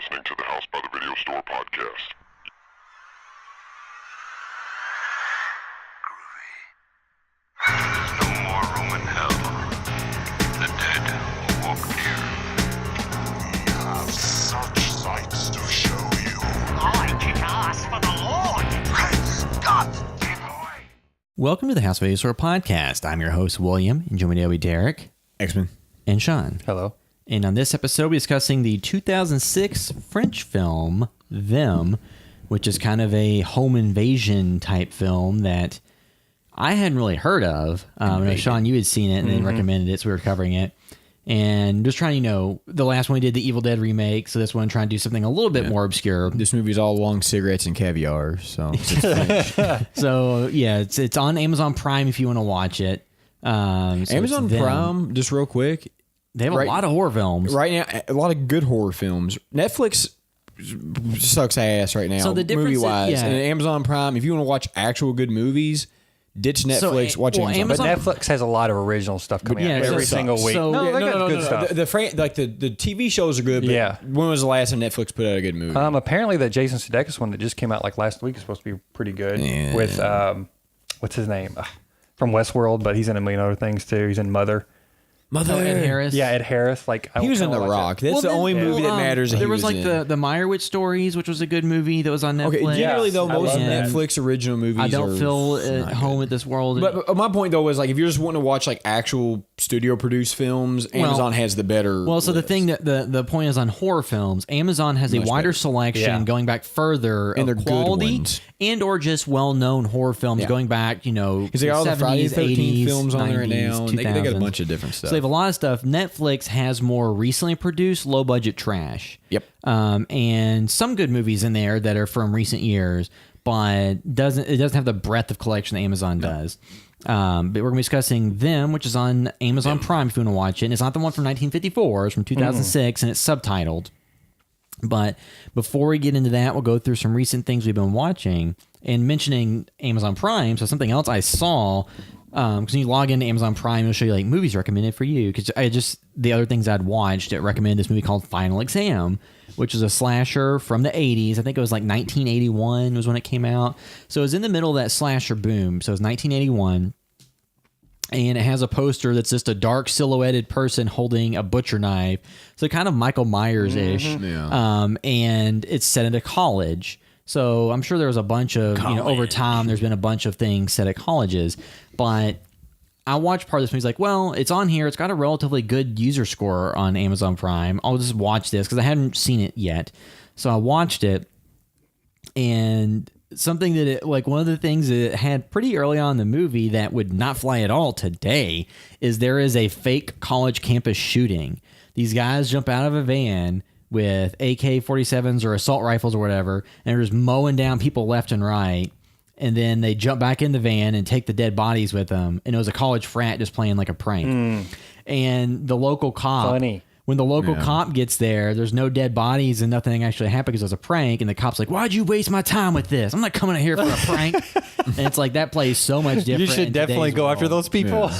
listening to the House by the Video Store podcast. There's no more room in hell. The dead will walk near. We have such sights to show you. I kick ass for the Lord. Praise God, boy. Welcome to the House Video Store podcast. I'm your host, William, and joining me will be Derek, X-Men, and Sean. Hello. And on this episode, we're discussing the 2006 French film, Them, which is kind of a home invasion type film that I hadn't really heard of. I know, Sean, you had seen it and then recommended it, so we were covering it. And just trying, the last one we did, the Evil Dead remake, so this one trying to do something a little bit more obscure. This movie's all long cigarettes and caviar, so it's French. So, yeah, it's on Amazon Prime if you want to watch it. So Amazon Prime, just real quick. They have a lot of horror films. Right now, a lot of good horror films. Netflix sucks ass right now, So the difference movie-wise. is, And Amazon Prime, if you want to watch actual good movies, ditch Netflix, watch Amazon. But Netflix has a lot of original stuff coming out every single week. So- no, they got good stuff. The TV shows are good, but Yeah. when was the last time Netflix put out a good movie? Apparently, that Jason Sudeikis one that just came out like last week is supposed to be pretty good. Yeah. With what's his name from Westworld, but he's in a million other things too. He's in Mother. Ed Harris. Yeah, Ed Harris. He was in The Rock. That's the only movie that matters. There was like the Meyerowitz stories, which was a good movie that was on Netflix. Okay, generally though, I most love that. Netflix original movies I don't are feel at not home good. at this world. But my point though is like if you're just wanting to watch like actual studio produced films, Amazon has the better. Well, so the list. thing that the point is on horror films, Amazon has a Much wider better. selection Yeah. going back further And of they're good quality ones. and or just well-known horror films Yeah. going back, Because they got all the 70s, Friday the 13th 80s, films on there right 90s, now. And they got a 2000s. bunch of different stuff. So they have a lot of stuff. Netflix has more recently produced low-budget trash. Yep. And some good movies in there that are from recent years, but it doesn't have the breadth of collection that Amazon does. But we're going to be discussing Them, which is on Amazon Prime if you want to watch it. And it's not the one from 1954. It's from 2006, and it's subtitled. But before we get into that, we'll go through some recent things we've been watching and mentioning Amazon Prime. So something else I saw, because when you log into Amazon Prime, it'll show you like movies recommended for you. Because the other things I'd watched, it recommended this movie called Final Exam, which is a slasher from the 80s. I think it was like 1981 was when it came out. So it was in the middle of that slasher boom. So it was 1981. And it has a poster that's just a dark silhouetted person holding a butcher knife. So kind of Michael Myers-ish. Yeah. And it's set at a college. So I'm sure there was a bunch of, over time, there's been a bunch of things set at colleges. But I watched part of this movie. Like, well, it's on here. It's got a relatively good user score on Amazon Prime. I'll just watch this because I hadn't seen it yet. So I watched it. And something that one of the things that it had pretty early on in the movie that would not fly at all today is there is a fake college campus shooting. These guys jump out of a van with AK-47s or assault rifles or whatever, and they're just mowing down people left and right. And then they jump back in the van and take the dead bodies with them. And it was a college frat just playing like a prank. And the local cop... Funny. When the local cop gets there, there's no dead bodies and nothing actually happened because it was a prank. And the cop's like, "Why'd you waste my time with this? I'm not coming in here for a prank." And it's like that plays so much different. You should in definitely today's go after world. those people.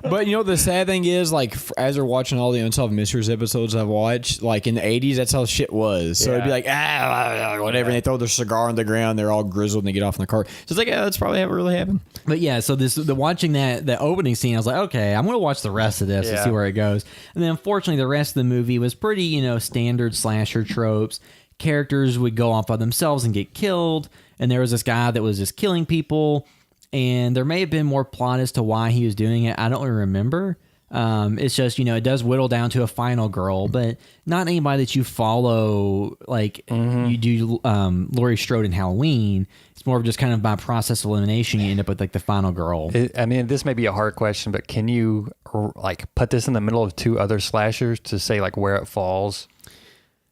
But the sad thing is, like, as they're watching all the Unsolved Mysteries episodes I've watched, like in the 80s, that's how shit was. So it'd be like, whatever. And they throw their cigar on the ground, they're all grizzled and they get off in the car. So it's like, that's probably how it really happened. But yeah, so watching that opening scene, I was like, okay, I'm gonna watch the rest of this and see where it goes. And then unfortunately, the rest of the movie was pretty, standard slasher tropes. Characters would go off by themselves and get killed, and there was this guy that was just killing people, and there may have been more plot as to why he was doing it. I don't really remember. It's just, it does whittle down to a final girl, but not anybody that you follow like you do Laurie Strode in Halloween. It's more of just kind of by process of elimination, you end up with like the final girl. This may be a hard question, but can you like put this in the middle of two other slashers to say like where it falls?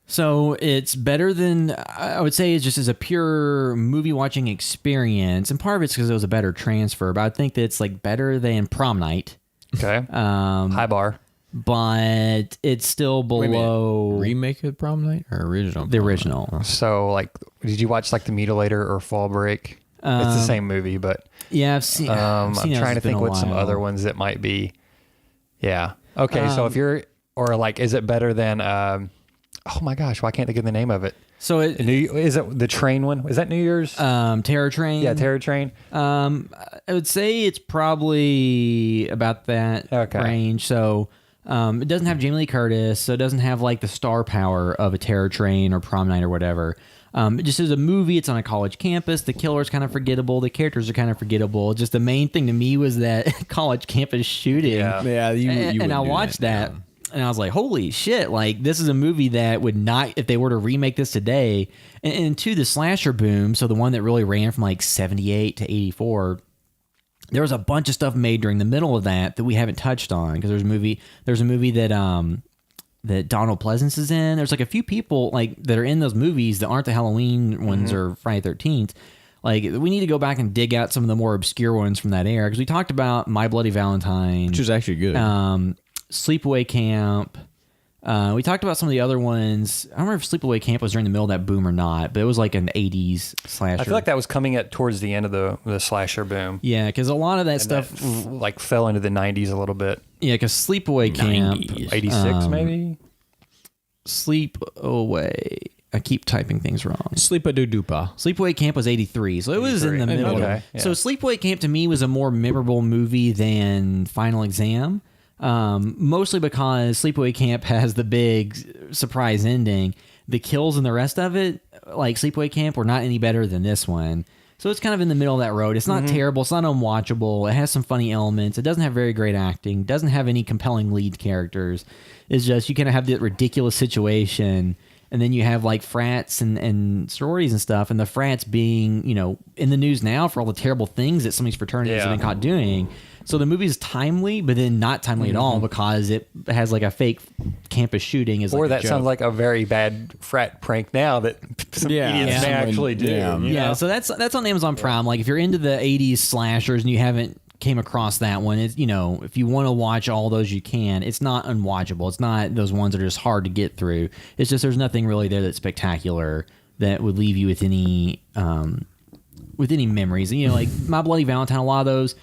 So it's better than, I would say, it's just as a pure movie watching experience. And part of it's because it was a better transfer, but I think that it's like better than Prom Night. Okay. High bar. But it's still below Remake of Prom Night or original? the original. So like, did you watch like The Mutilator or Fall Break? It's the same movie, but Yeah, I've seen. I'm I've seen it. trying to It's been think a what some while. other ones that might be. Yeah. Okay. So if you're, or like, is it better than Oh my gosh, why can't they get the name of it? So Is it the train one? Is that New Year's? Terror Train. Yeah, Terror Train. I would say it's probably about that range. So it doesn't have Jamie Lee Curtis, so it doesn't have like the star power of a Terror Train or Prom Night or whatever. It just is a movie. It's on a college campus. The killer's kind of forgettable. The characters are kind of forgettable. Just the main thing to me was that college campus shooting. Yeah, you and I watched that. And I was like, holy shit, like, this is a movie that would not, if they were to remake this today, and to the slasher boom, so the one that really ran from like 78 to 84, there was a bunch of stuff made during the middle of that we haven't touched on, because there's a movie that that Donald Pleasance is in. There's like a few people like that are in those movies that aren't the Halloween ones or Friday 13th. Like, we need to go back and dig out some of the more obscure ones from that era, because we talked about My Bloody Valentine, which was actually good. Sleepaway Camp. We talked about some of the other ones. I don't remember if Sleepaway Camp was during the middle of that boom or not, but it was like an 80s slasher. I feel like that was coming at towards the end of the slasher boom. Yeah, because a lot of that stuff like fell into the 90s a little bit. Yeah, because Sleepaway Camp, 86 maybe. Sleepaway. I keep typing things wrong. Sleepa-doo-doopa. Sleepaway Camp was 83, so it was in the middle. Okay, yeah. So Sleepaway Camp to me was a more memorable movie than Final Exam. Mostly because Sleepaway Camp has the big surprise ending. The kills and the rest of it, like Sleepaway Camp, were not any better than this one. So it's kind of in the middle of that road. It's not terrible. It's not unwatchable. It has some funny elements. It doesn't have very great acting. Doesn't have any compelling lead characters. It's just you kind of have that ridiculous situation, and then you have like frats and sororities and stuff, and the frats being, in the news now for all the terrible things that some of these fraternities have been caught doing. So the movie is timely, but then not timely at all, because it has like a fake campus shooting. Or that sounds like a very bad frat prank now that some idiots may actually do. Yeah, so that's on Amazon Prime. Like, if you're into the 80s slashers and you haven't came across that one, it's, if you want to watch all those, you can. It's not unwatchable. It's not those ones that are just hard to get through. It's just there's nothing really there that's spectacular that would leave you with any memories. Like My Bloody Valentine, a lot of those,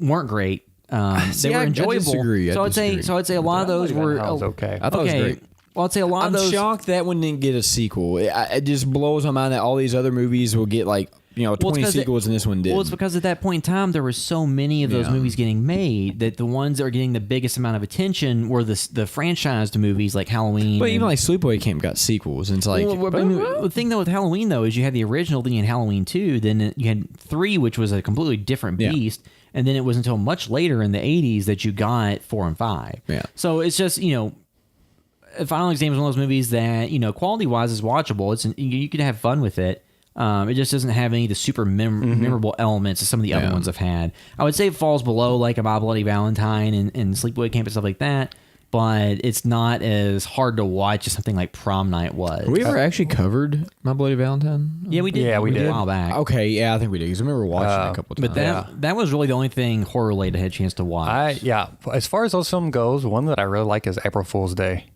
weren't great. They were enjoyable. I disagree. So I'd say a lot of those were okay. I thought it was great. Well, I'd say a lot of those. I'm shocked that one didn't get a sequel. It just blows my mind that all these other movies will get like 20 sequels and this one didn't. Well, it's because at that point in time there were so many of those movies getting made that the ones that were getting the biggest amount of attention were the franchised movies like Halloween. But even like Sleepaway Camp got sequels, and it's like. The thing though with Halloween though is you had the original, then you had Halloween 2, then you had 3, which was a completely different beast, and then it was until much later in the 80s that you got 4 and 5. Yeah. So it's just Final Exam is one of those movies that quality wise is watchable. It's you could have fun with it. It just doesn't have any of the super memorable elements that some of the other ones have had. I would say it falls below like a My Bloody Valentine and Sleepaway Camp and stuff like that, but it's not as hard to watch as something like Prom Night was. Have we ever actually covered My Bloody Valentine? Yeah, we did. Yeah, we did a while back. Okay, yeah, I think we did, because I remember watching it a couple times. But that was really the only thing horror related I had a chance to watch. As far as those film goes, one that I really like is April Fool's Day.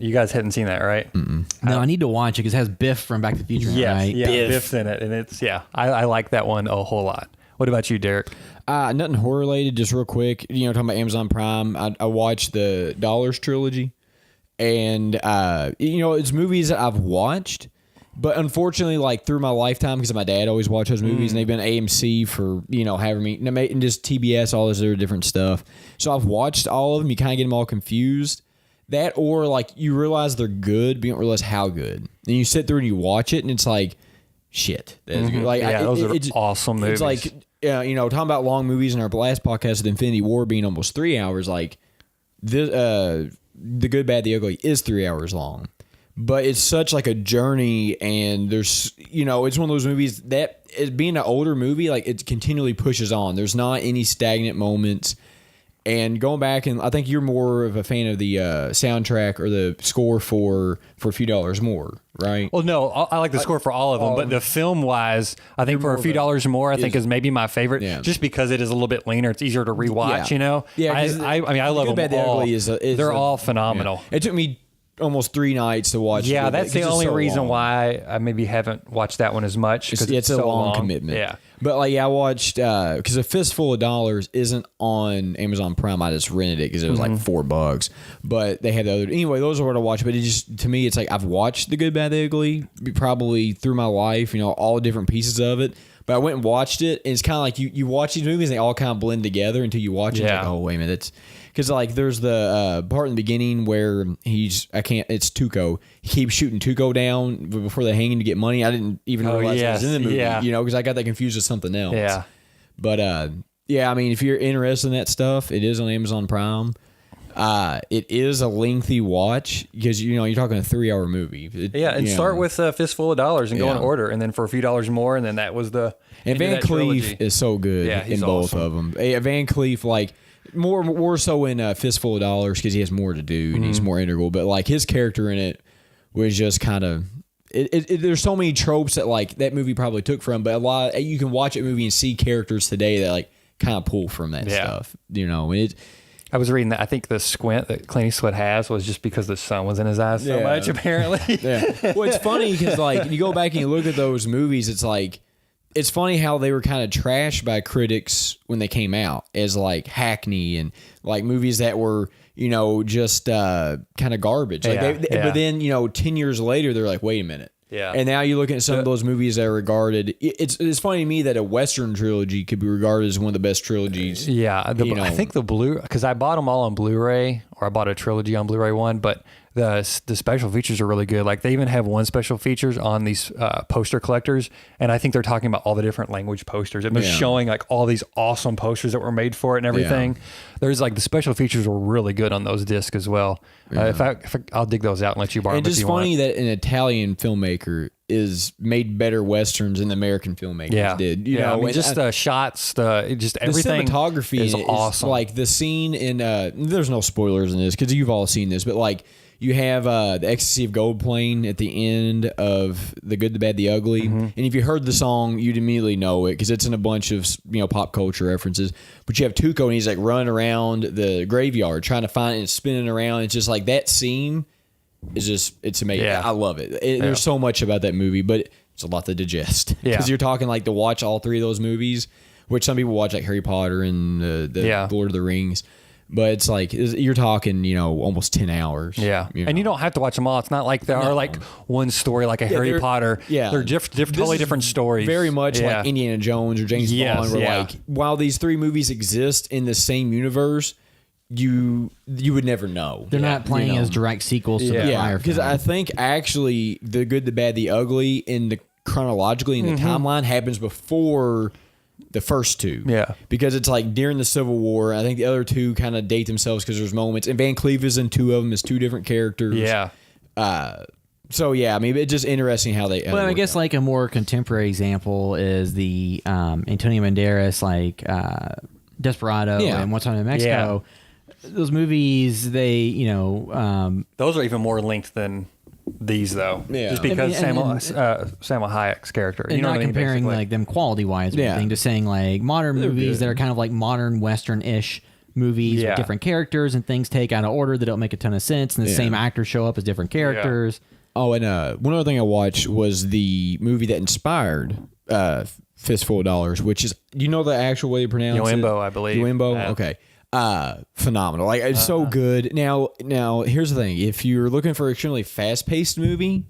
You guys hadn't seen that, right? No, I need to watch it because it has Biff from Back to the Future. Right? Yeah, Biff's in it, and it's I like that one a whole lot. What about you, Derek? Nothing horror related, just real quick. Talking about Amazon Prime, I watched the Dollars trilogy, and it's movies that I've watched, but unfortunately, like through my lifetime, because my dad always watched those movies, and they've been AMC for however many, and just TBS, all this other different stuff. So I've watched all of them. You kind of get them all confused. That, or like you realize they're good, but you don't realize how good. And you sit through and you watch it, and it's like, shit. That's good. Like, those are awesome movies. It's like, talking about long movies in our last podcast with Infinity War being almost 3 hours. Like, The Good, Bad, the Ugly is 3 hours long, but it's such like a journey, and there's it's one of those movies that, it being an older movie, like it continually pushes on. There's not any stagnant moments. And going back, and I think you're more of a fan of the soundtrack or the score for A Few Dollars More, right? Well, no, I like the score for all of them, but the film wise, I think for A Few Dollars More, I think is maybe my favorite, just because it is a little bit leaner. It's easier to rewatch. Yeah, I love them all. They're all phenomenal. Yeah. It took me almost 3 nights to watch. Yeah, that's the only reason why I maybe haven't watched that one as much, because it's a so long commitment. Yeah. But like, I watched because A Fistful of Dollars isn't on Amazon Prime. I just rented it because it was like $4. But they had the other. Anyway, those are what I watched. But it just, to me, it's like I've watched The Good, Bad, the Ugly probably through my life. You know, all different pieces of it. But I went and watched it, and it's kind of like you watch these movies, and they all kind of blend together until you watch it. It's like, oh wait a minute, it's because like there's the part in the beginning where it's Tuco. He keeps shooting Tuco down before they hang him to get money. I didn't even realize it was in the movie, you know, because I got that confused with something else. Yeah, but yeah, I mean, if you're interested in that stuff, it is on Amazon Prime. It is a lengthy watch because you're talking a 3-hour movie. Start with a Fistful of Dollars and go in order, and then for a few dollars more, and then that was the. And Van Cleef is so good in both of them. Van Cleef, like more so in Fistful of Dollars because he has more to do and he's more integral. But like his character in it was just kind of. There's so many tropes that like that movie probably took from, but a lot you can watch a movie and see characters today that like kind of pull from that stuff. And I was reading that. I think the squint that Clint Eastwood has was just because the sun was in his eyes so much, apparently. Well, it's funny because like you go back and you look at those movies, it's like it's funny how they were kind of trashed by critics when they came out as like hackney and like movies that were just kind of garbage. Like but then 10 years later they're like, wait a minute. Yeah. And now you look at some of those movies that are regarded. It's funny to me that a Western trilogy could be regarded as one of the best trilogies. Yeah. I think because I bought them all on Blu-ray, or I bought a trilogy on Blu-ray one, but the special features are really good. Like they even have one special features on these poster collectors, and I think they're talking about all the different language posters. It was showing like all these awesome posters that were made for it and everything. Yeah. There's like the special features were really good on those discs as well. Yeah. I'll dig those out and let you borrow them. And it's funny that an Italian filmmaker is made better westerns than the American filmmakers did. You know, I mean, just the shots, just everything. The cinematography is awesome. Like the scene in there's no spoilers in this because you've all seen this, but like you have the Ecstasy of Gold playing at the end of The Good, the Bad, the Ugly, and if you heard the song, you'd immediately know it because it's in a bunch of pop culture references. But you have Tuco and he's like running around the graveyard trying to find it and spinning around. It's just like that scene. It's amazing. Yeah. I love it. There's so much about that movie, but it's a lot to digest. Because you're talking like to watch all three of those movies, which some people watch like Harry Potter and the Lord of the Rings. But it's like you're talking, almost 10 hours. Yeah, and you don't have to watch them all. It's not like there are like one story like a Harry Potter. Yeah, they're totally different stories. Very much like Indiana Jones or James Bond. Where like while these three movies exist in the same universe, you would never know. They're not playing as direct sequels to the prior. Because I think actually The Good, the Bad, the Ugly chronologically in the timeline happens before the first two. Yeah. Because it's like during the Civil War. I think the other two kind of date themselves because there's moments. And Van Cleef is in two of them as two different characters. Yeah. So, yeah, I mean, it's just interesting how they... Well, I guess like a more contemporary example is the Antonio Banderas, like Desperado and Once Upon a Time in Mexico. Yeah. Those movies, they, those are even more linked than these, though. Yeah. Just because Samuel Hayek's character. And not comparing like them quality-wise or anything, just saying like modern movies that are kind of like modern Western-ish movies with different characters and things take out of order that don't make a ton of sense, and the same actors show up as different characters. Yeah. Oh, and one other thing I watched was the movie that inspired Fistful of Dollars, which is, the actual way to pronounce it? Yoimbo, I believe. Yoimbo? Yeah. Okay. Phenomenal. Like it's so good. Now here's the thing. If you're looking for an extremely fast-paced movie,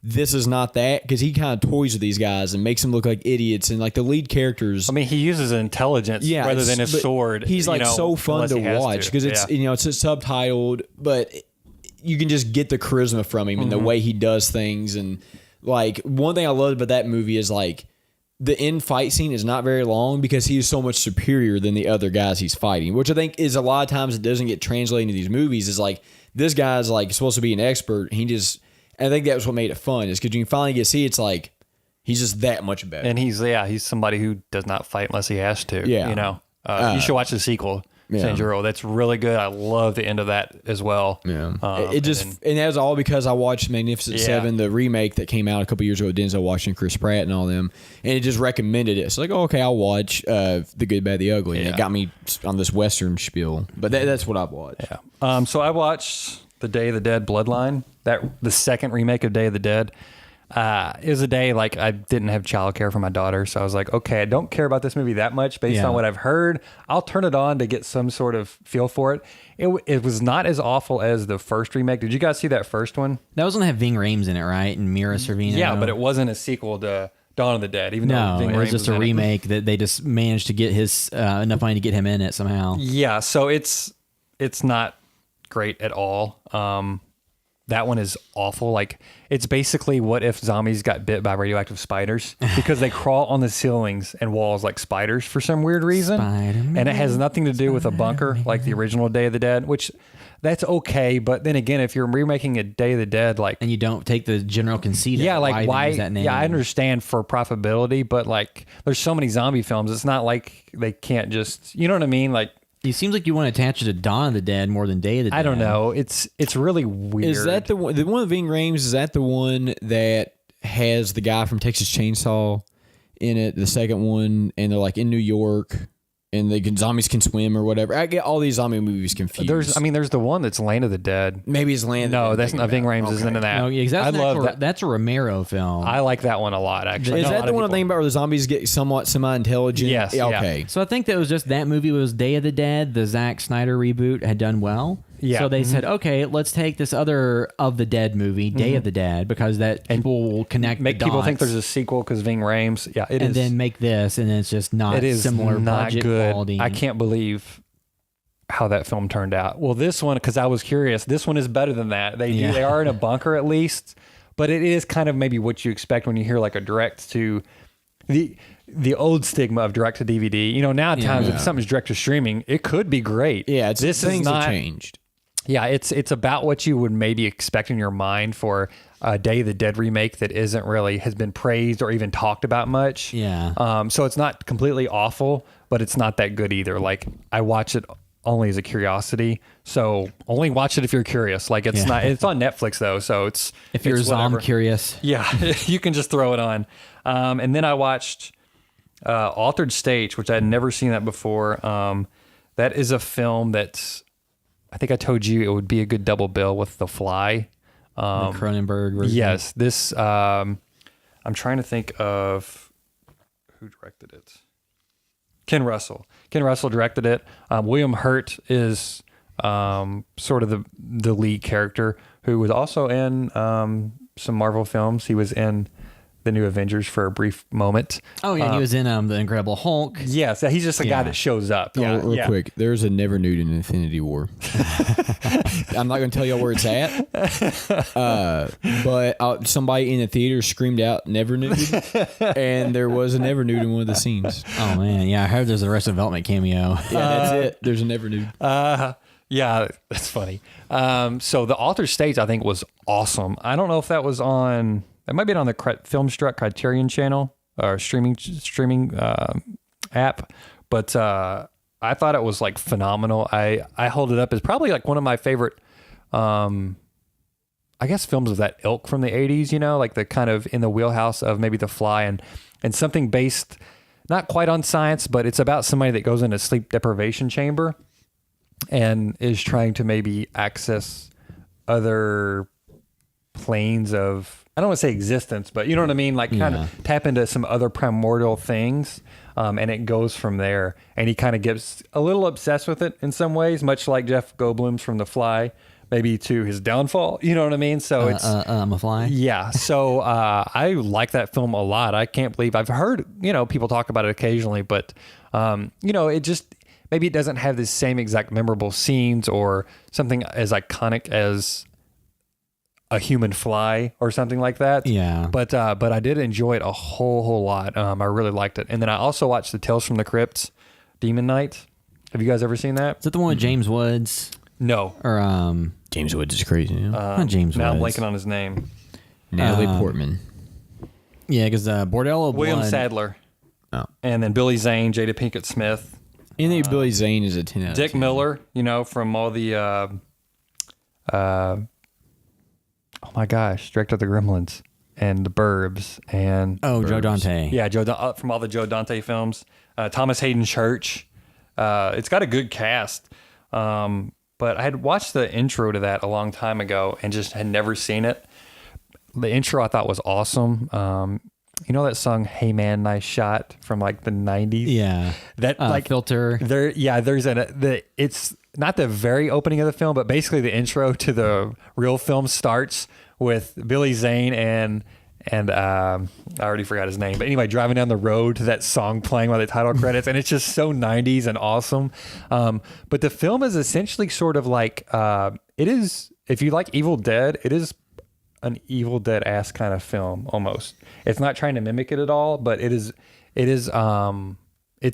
this is not that, because he kind of toys with these guys and makes them look like idiots, and like the lead characters. I mean, he uses intelligence rather than his sword. He's like so fun to watch because it's it's subtitled, but you can just get the charisma from him and the way he does things. And like one thing I loved about that movie is like the end fight scene is not very long because he is so much superior than the other guys he's fighting, which I think is a lot of times it doesn't get translated into these movies. Is like this guy's like supposed to be an expert. I think that's what made it fun, is because you can finally get to see it's like he's just that much better. And he's somebody who does not fight unless he has to. Yeah. You should watch the sequel, San Juro. That's really good. I love the end of that as well. Yeah. And that's all because I watched Magnificent Seven, the remake that came out a couple years ago with Denzel Washington, Chris Pratt, and all them, and it just recommended it. So like, okay, I'll watch The Good, Bad, the Ugly. And it got me on this Western spiel. But that's what I've watched. Yeah. So I watched The Day of the Dead Bloodline, the second remake of Day of the Dead. It was a day like I didn't have childcare for my daughter, so I was like, okay, I don't care about this movie that much based Yeah. on what I've heard. I'll turn it on to get some sort of feel for it. It was not as awful as the first remake. Did you guys see that first one? That was gonna have Ving Rhames in it, right? And Mira Sorvino. Yeah, but it wasn't a sequel to Dawn of the Dead. Even no, though Ving it was Rhames just a in it. remake that they just managed to get his enough money to get him in it somehow. Yeah, so it's not great at all. That one is awful. Like, it's basically what if zombies got bit by radioactive spiders because they crawl on the ceilings and walls like spiders for some weird reason. Spider-Man, and it has nothing to do with a bunker like the original Day of the Dead, which that's okay. But then again, if you're remaking a Day of the Dead, like, And you don't take the general conceit. yeah, of like they why? use that name. Yeah, I understand for profitability, but like, there's so many zombie films. It's not like they can't just, you know what I mean? Like, It seems like you want to attach it to Dawn of the Dead more than Day of the Dead. I don't know. It's really weird. Is that the one with Ving Rhames? Is that the one that has the guy from Texas Chainsaw in it? The second one, and they're like in New York, and zombies can swim or whatever. I get all these zombie movies confused. There's the one that's Land of the Dead. maybe it's Land. No, that's not Ving Rhames. Isn't into that. No, yeah, 'cause I love that. That's a Romero film. I like that one a lot. Actually, Is I know a that lot the of one I'm people- thinking about where the zombies get somewhat semi-intelligent? Yes, yeah. Okay. So I think that was just that movie was Day of the Dead. The Zack Snyder reboot had done well. Yeah. So they said, okay, let's take this other of the Dead movie, Day of the Dead, because that people will connect. Make the people think dots, there's a sequel because Ving Rhames. Yeah, it is. and then make this, and it's just not It is similar not budget good. quality. I can't believe how that film turned out. Well, this one, because I was curious, this one is better than that. Yeah. They are in a bunker at least, but it is kind of maybe what you expect when you hear like a direct to the old stigma of direct to DVD. You know, nowadays if something's direct to streaming, it could be great. Yeah, this things is not have changed. Yeah, it's about what you would maybe expect in your mind for a Day of the Dead remake that isn't really has been praised or even talked about much. Yeah. So it's not completely awful, but it's not that good either. Like, I watch it only as a curiosity, so only watch it if you're curious. Like, it's not. It's on Netflix though, so it's if you're it's zombie whatever. curious, Yeah, you can just throw it on. And then I watched Altered State, which I had never seen that before. That is a film that's, I think I told you it would be a good double bill with The Fly. the Cronenberg version. Yes, this. I'm trying to think of who directed it. Ken Russell. Ken Russell directed it. William Hurt is sort of the lead character, who was also in some Marvel films. He was in the new Avengers for a brief moment. Oh yeah, he was in the Incredible Hulk. Yes, he's just a guy Yeah. that shows up. Real quick, there's a never nude in Infinity War. I'm not going to tell y'all where it's at, but somebody in the theater screamed out "never nude," and there was a never nude in one of the scenes. Oh man, yeah, I heard there's a Arrested Development cameo. Yeah, that's it. There's a never nude. Yeah, that's funny. So the Altered States, I think, was awesome. I don't know if that was on. It might be on the Filmstruck Criterion channel or streaming app, but I thought it was like phenomenal. I hold it up as probably like one of my favorite, I guess, films of that ilk from the 80s. You know, like the kind of in the wheelhouse of maybe The Fly and something based not quite on science, but it's about somebody that goes in a sleep deprivation chamber and is trying to maybe access other planes of, I don't want to say existence, but you know what I mean? Like kind of tap into some other primordial things. And it goes from there. And he kind of gets a little obsessed with it in some ways, much like Jeff Goldblum's from The Fly, maybe to his downfall. You know what I mean? So it's, I'm a fly. yeah. So I like that film a lot. I can't believe I've heard, people talk about it occasionally, but, it just, maybe it doesn't have the same exact memorable scenes or something as iconic as a human fly or something like that. Yeah. But I did enjoy it a whole lot. I really liked it. And then I also watched the Tales from the Crypt Demon Knight. Have you guys ever seen that? Is that the one with James Woods No. or James Woods is crazy. not James Now I'm Woods? blanking on his name. Natalie Portman. Yeah, because Bordello of William Blood. Sadler. Oh. And then Billy Zane, Jada Pinkett Smith, Any Billy Zane is a 10 out of Dick 10. Miller, from all the oh my gosh, director of the Gremlins and the Burbs and Joe Dante. yeah, from all the Joe Dante films. Thomas Hayden Church. It's got a good cast. But I had watched the intro to that a long time ago and just had never seen it. the intro I thought was awesome. You know that song "Hey Man, Nice Shot" from like the '90s? Yeah. That like Filter. There's it's not the very opening of the film, but basically the intro to the real film starts with Billy Zane and I already forgot his name, but anyway, driving down the road to that song playing while the title credits, and it's just so 90s and awesome. But the film is essentially sort of like it is, if you like Evil Dead, it is an Evil Dead-ass kind of film almost. It's not trying to mimic it at all, but it's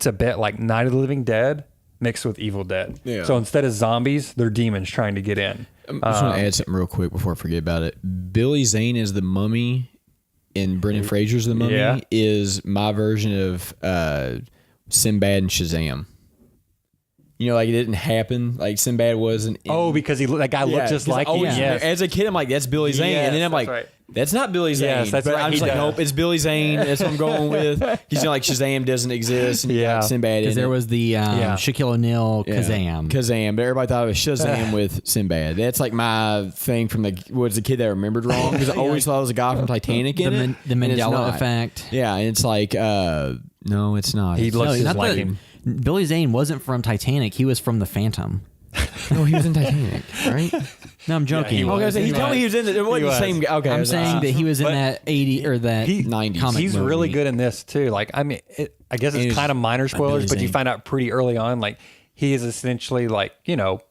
a bit like Night of the Living Dead mixed with Evil Dead. Yeah. So instead of zombies, they're demons trying to get in. I just want to add something real quick before I forget about it. Billy Zane is the mummy and Brendan Fraser's the mummy Yeah. is my version of Sinbad and Shazam. You know, like it didn't happen. Like Sinbad wasn't. Because that guy looked just like him. Yes. As a kid, I'm like, that's Billy Zane, and then I'm Yes, like, that's right. that's not Billy Zane. Yes, that's but right, I'm he just like, does. nope, it's Billy Zane. That's what I'm going with. Because like Shazam doesn't exist, and you got Sinbad. Because there was the Shaquille O'Neal Kazam. Kazam, but everybody thought it was Shazam with Sinbad. That's like my thing from was the kid that I remembered wrong because I always thought it was a guy from Titanic in it. The and it's Mandela not. effect. Yeah, and it's like, no, it's not. He looks he's just not like the- him. Billy Zane wasn't from Titanic. He was from the Phantom. no, he was in Titanic, right? No, I'm joking. he was. Okay, he told me he was in it wasn't the same guy. Okay, I'm saying that he was in But that 80 or that 90s. comic He's movie. really good in this too. Like, I mean, I guess And it's he's kind of minor spoilers, but you amazing. find out pretty early on, like he is essentially like, you know,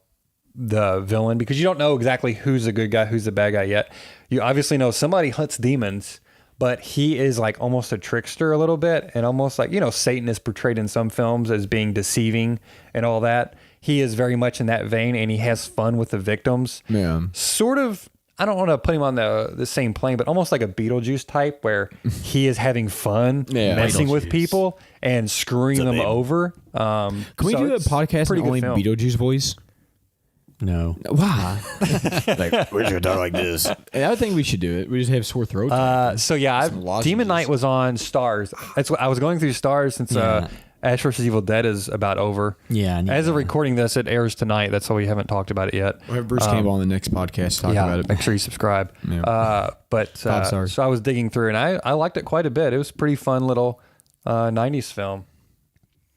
the villain because you don't know exactly who's the good guy, who's the bad guy yet. You obviously know somebody hunts demons, but he is like almost a trickster a little bit, and almost like, you know, Satan is portrayed in some films as being deceiving and all that. He is very much in that vein, and he has fun with the victims. Yeah. Sort of, I don't want to put him on the same plane, but almost like a Beetlejuice type where he is having fun Yeah. messing with Beetlejuice. people and screwing them over. Can we do a podcast pretty in only good film. Beetlejuice voice? No. Why? Like, we're just gonna talk like this. And I think we should do it. We just have sore throats. So yeah, Some lozenges. Demon Knight was on Stars. That's what I was going through Stars since Yeah. Ash vs. Evil Dead is about over. Yeah, I need As of that. recording this, it airs tonight. That's why we haven't talked about it yet. We'll have Bruce Campbell on the next podcast to talk Yeah, about it. make sure you subscribe. Yeah. But 5 stars. so I was digging through, and I liked it quite a bit. It was a pretty fun little 90s film.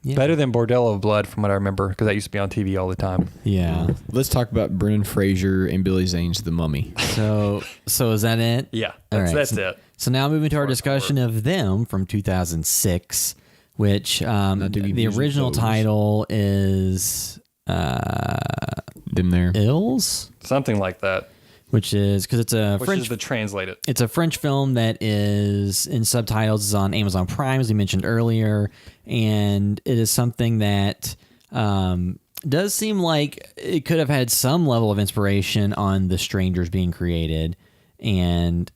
Yeah. Better than Bordello of Blood, from what I remember, because that used to be on TV all the time. Yeah. Let's talk about Brendan Fraser and Billy Zane's The Mummy. So is that it? Yeah, All that's, right. that's it. So now moving to our discussion of them from 2006, which the original title is Them there. Ills, Something like that. which is because it's a Which French. is the translated. It's a French film that is in subtitles. Is on Amazon Prime, as we mentioned earlier, and it is something that does seem like it could have had some level of inspiration on The Strangers being created, and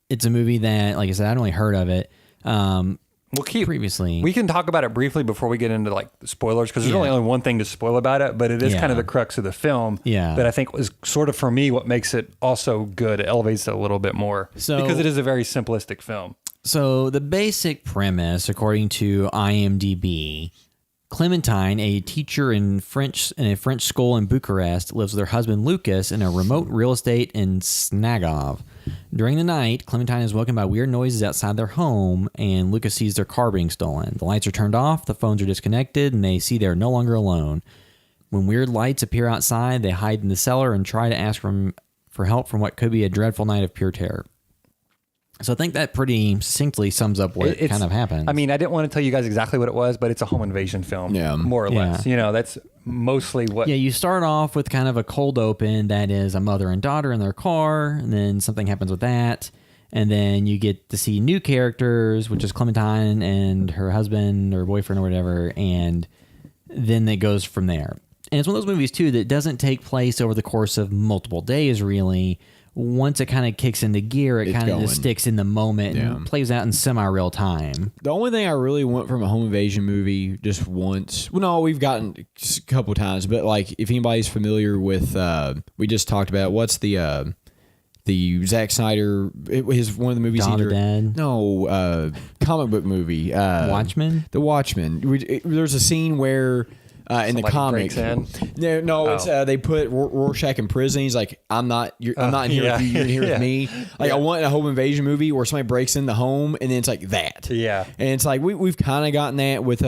it's a movie that, like I said, I'd only heard of it We'll keep previously. We can talk about it briefly before we get into like the spoilers, because there's Yeah. only one thing to spoil about it, but it is kind of Yeah. the crux of the film. Yeah. That I think was sort of for me what makes it also good. It elevates it a little bit more So- because it is a very simplistic film. So the basic premise, according to IMDb, Clementine, a teacher in a French school in Bucharest, lives with her husband Lucas in a remote real estate in Snagov. During the night, Clementine is woken by weird noises outside their home, and Lucas sees their car being stolen. The lights are turned off, the phones are disconnected, and they see they're no longer alone. When weird lights appear outside, they hide in the cellar and try to ask for help from what could be a dreadful night of pure terror. So I think that pretty succinctly sums up what It's- kind of happened. I mean, I didn't want to tell you guys exactly what it was, but it's a home invasion film, Yeah. more or less. Yeah. You know, that's mostly what. yeah, you start off with kind of a cold open that is a mother and daughter in their car, and then something happens with that. And then you get to see new characters, which is Clementine and her husband or boyfriend or whatever, and then it goes from there. And it's one of those movies, too, that doesn't take place over the course of multiple days, really. Once it kind of kicks into gear, it It's kind of going. just sticks in the moment and plays out in semi-real time. The only thing I really want from a home invasion movie just once, well, no, we've gotten a couple times, but like if anybody's familiar with, we just talked about what's the Zack Snyder, one of the movies. Dawn of the either- Dead? No, comic book movie. Watchmen? The Watchmen. There's a scene where in the Somebody comic. breaks in? No, it's they put Rorschach in prison. He's like, I'm not in here with you. You're in here with me. Like I want a home invasion movie where somebody breaks in the home, and then it's like that. Yeah. And it's like we've kind of gotten that with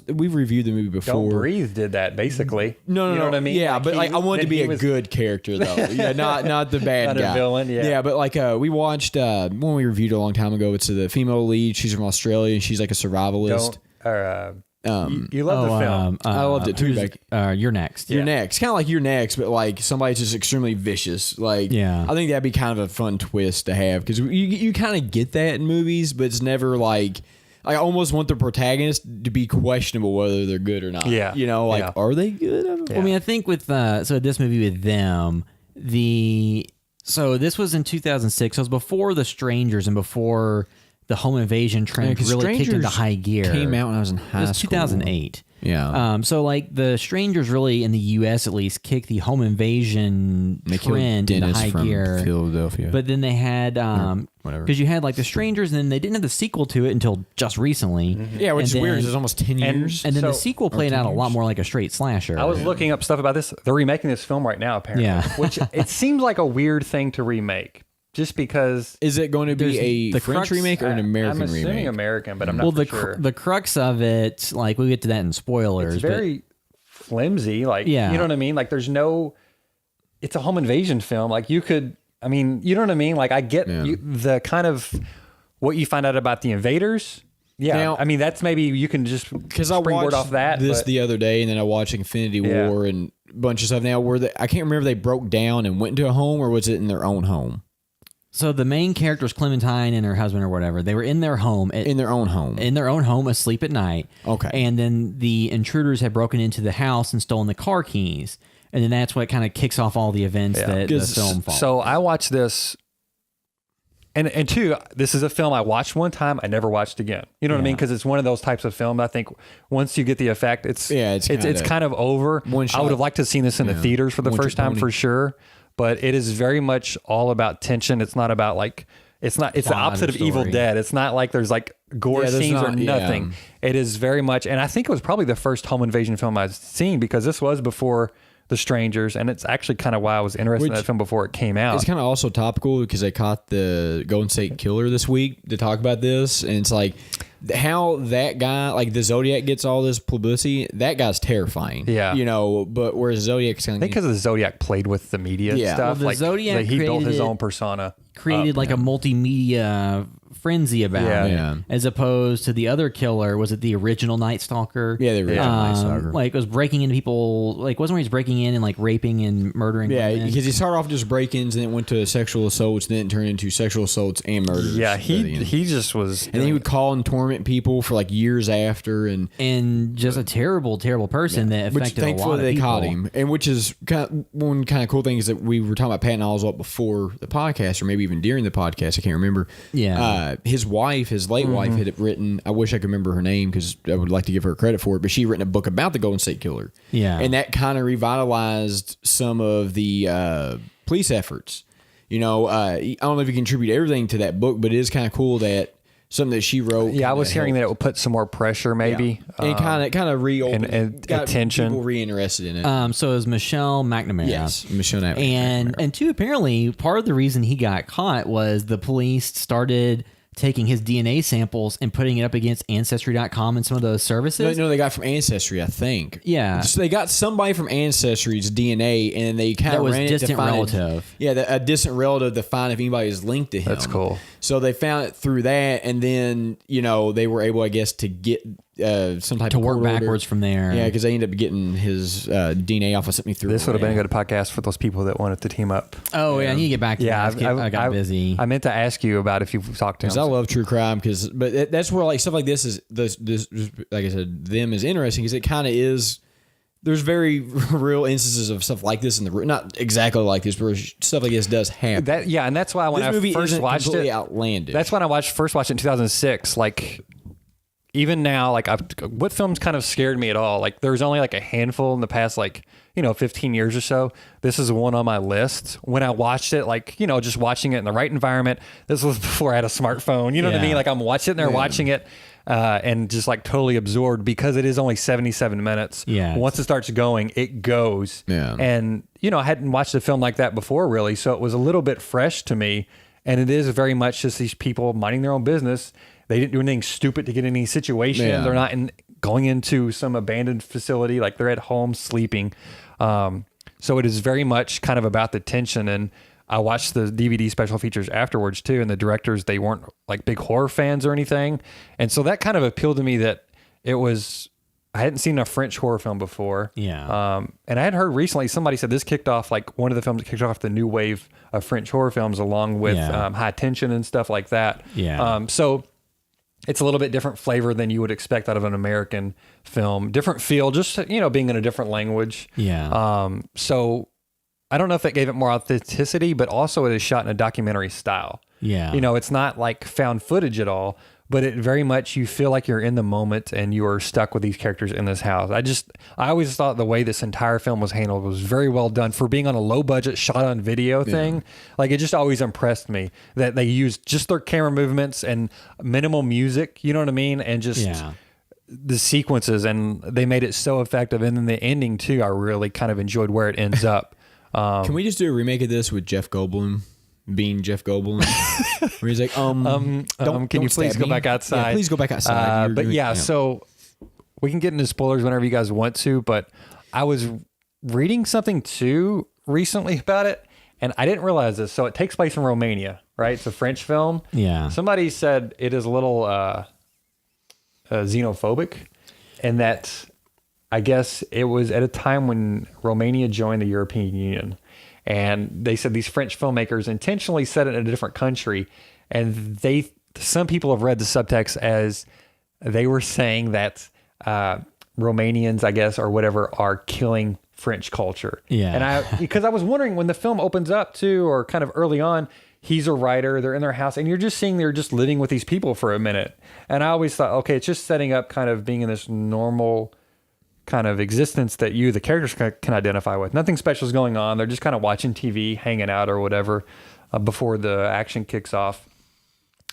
we've reviewed the movie before. Don't Breathe did that basically. No, you know what I mean? Yeah, but he- I want it to be he a was- good character though. Yeah, not the bad Not a guy. villain, yeah. Yeah, but like we watched one we reviewed a long time ago. It's the female lead. She's from Australia and she's like a survivalist. You love the film. I loved it too. Like, You're next. You're next, kind of like You're Next, but like somebody's just extremely vicious. Like, Yeah. I think that'd be kind of a fun twist to have because you kind of get that in movies, but it's never like. I almost want the protagonist to be questionable whether they're good or not. Yeah. You know, like, Yeah. are they good? I don't know. Well, I mean, I think with so this movie with them, so this was in 2006. So it was before The Strangers and before the home invasion trend 'cause really kicked into Strangers high gear. Came out when I was in It high was school. 2008. Yeah. So like The Strangers really in the U.S. at least kicked the home invasion They killed trend into Dennis high from gear. Philadelphia. But then they had whatever. because you had like The Strangers, and then they didn't have the sequel to it until just recently. Yeah, which And is weird. then- It's almost 10 years. And then the So- sequel played out a lot more like a straight slasher. I was looking up stuff about this. They're remaking this film right now, apparently. Yeah. Which it seems like a weird thing to remake, just because Is it going to There's be a the French crux- remake or an American I'm assuming remake? American, but I'm not well, for the sure. the crux of it, like we'll get to that in spoilers. It's very flimsy. Like, Yeah. you know what I mean? Like, there's no. It's a home invasion film. Like, you could. I mean, you know what I mean? Like, I get the kind of what you find out about the invaders. Yeah, Now- I mean, that's maybe you can just Because I springboard watched off that. this but- the other day, and then I watched Infinity Yeah. War and a bunch of stuff. Now, I can't remember if they broke down and went into a home, or was it in their own home? So the main character was Clementine and her husband or whatever. They were in their home In their own home. asleep at night. Okay. And then the intruders had broken into the house and stolen the car keys. And then that's what kind of kicks off all the events that the 'Cause- film follows. So I watched this, and two, this is a film I watched one time, I never watched again. You know what I mean? Because it's one of those types of film. I think once you get the effect, it's kind of over. One shot. I would have liked to have seen this in the theaters for the One first trick time pony. for sure. But it is very much all about tension. It's not about like. It's not. It's the Plot opposite or of Evil story. Dead. It's not like there's like gore Yeah, there's scenes or not- yeah. nothing. It is very much, and I think it was probably the first home invasion film I've seen because this was before The Strangers, and it's actually kind of why I was interested in Which- that film before it came out. It's kind of also topical because they caught the Golden State Killer this week to talk about this, and it's like how that guy, like the Zodiac, gets all this publicity. That guy's terrifying. Yeah. you know. But whereas Zodiac's kind I think because the Zodiac played with the media Yeah. stuff. Well, the like, Zodiac like he built created his it- own persona. created like a multimedia frenzy about it, Yeah. as opposed to the other killer. Was it the original Night Stalker? Yeah, the original Night Stalker. Like was breaking into people. Like wasn't where he's breaking in and like raping and murdering. yeah, women? because he started off just break-ins, and then it went to sexual assaults, then it turned into sexual assaults and murders. Yeah, at the end. he just was. And then he would call and torment people for like years after, and just a terrible person that which affected a thankfully lot of they people. caught him. And which is one kind of cool thing is that we were talking about Patton Oswalt before the podcast, or maybe even during the podcast. I can't remember. Yeah. His wife, his late wife, had written. I wish I could remember her name because I would like to give her credit for it. But she had written a book about the Golden State Killer. Yeah. and that kind of revitalized some of the police efforts. You know, I don't know if you contribute everything to that book, but it is kind of cool that something that she wrote. Yeah, I was hearing that it would put some more pressure, maybe. and kind of reopened and got attention. people reinterested in it. So it was Michelle McNamara. Yes, Michelle McNamara. And two, apparently part of the reason he got caught was the police started taking his DNA samples and putting it up against Ancestry.com and some of those services. No, they got from Ancestry, I think. Yeah. So they got somebody from Ancestry's DNA, and they kind That of was ran it to distant find relative. a distant relative to find if anybody is linked to him. That's cool. So they found it through that, and then they were able, I guess, to get some type to of work court order. backwards from there. Yeah, because they ended up getting his DNA off of something through. This would have been a good podcast for those people that wanted to team up. Oh, yeah. I need to get back to that. I got busy. I meant to ask you about if you've talked to him. I love true crime but that's where like stuff like this is this like I said, them is interesting because it kind of is. There's very real instances of stuff like this in the not exactly like this, but stuff like this does happen. And that's why when This I movie first isn't watched completely it, outlandish. that's when I first watched it in 2006. Like, even now, like what films kind of scared me at all? Like there's only like a handful in the past, like, 15 years or so. This is one on my list. When I watched it, like, just watching it in the right environment. This was before I had a smartphone. You know what I mean? Like I'm sitting there watching it and just like totally absorbed because it is only 77 minutes. Yeah. Once it starts going, it goes. Yeah. And, I hadn't watched a film like that before really. So it was a little bit fresh to me. And it is very much just these people minding their own business. They didn't do anything stupid to get in any situation. Yeah. They're not going into some abandoned facility. Like they're at home sleeping. So it is very much kind of about the tension. And I watched the DVD special features afterwards too. And the directors, they weren't like big horror fans or anything. And so that kind of appealed to me that I hadn't seen a French horror film before. Yeah. And I had heard recently, somebody said this kicked off like one of the films that kicked off the new wave of French horror films along with High Tension and stuff like that. Yeah. So it's a little bit different flavor than you would expect out of an American film. Different feel, just, being in a different language. Yeah. So I don't know if that gave it more authenticity, but also it is shot in a documentary style. Yeah. It's not like found footage at all, but it very much, you feel like you're in the moment and you are stuck with these characters in this house. I always thought the way this entire film was handled was very well done for being on a low budget shot on video thing. Like it just always impressed me that they used just their camera movements and minimal music, you know what I mean? And just the sequences, and they made it so effective. And then the ending too, I really kind of enjoyed where it ends up. Can we just do a remake of this with Jeff Goldblum? Being Jeff Goldblum, where he's like, can you please go back outside? Yeah, please go back outside. So we can get into spoilers whenever you guys want to, but I was reading something too recently about it, and I didn't realize this. So it takes place in Romania, right? It's a French film. Yeah. Somebody said it is a little xenophobic, and that I guess it was at a time when Romania joined the European Union. And they said these French filmmakers intentionally set it in a different country. And some people have read the subtext as they were saying that Romanians, I guess, or whatever, are killing French culture. Yeah. And because I was wondering when the film opens up too, or kind of early on, he's a writer, they're in their house, and you're just seeing they're just living with these people for a minute. And I always thought, okay, it's just setting up kind of being in this normal kind of existence that the characters can identify with. Nothing special is going on. They're just kind of watching TV, hanging out or whatever before the action kicks off.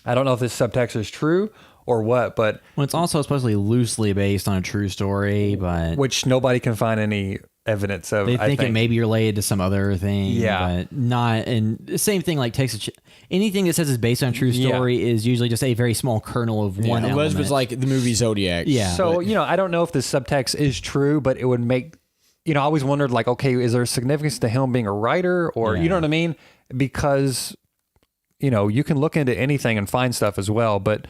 I don't know if this subtext is true or what, but... Well, it's also supposedly loosely based on a true story, but... Which nobody can find any evidence of. They think it may be related to some other thing, but not. And the same thing like Texas. Anything that says it's based on a true story is usually just a very small kernel of one element. Unless it's like the movie Zodiac. Yeah. So, I don't know if the subtext is true, but it would make, I always wondered like, okay, is there significance to him being a writer or, you know what I mean? Because, you can look into anything and find stuff as well, but,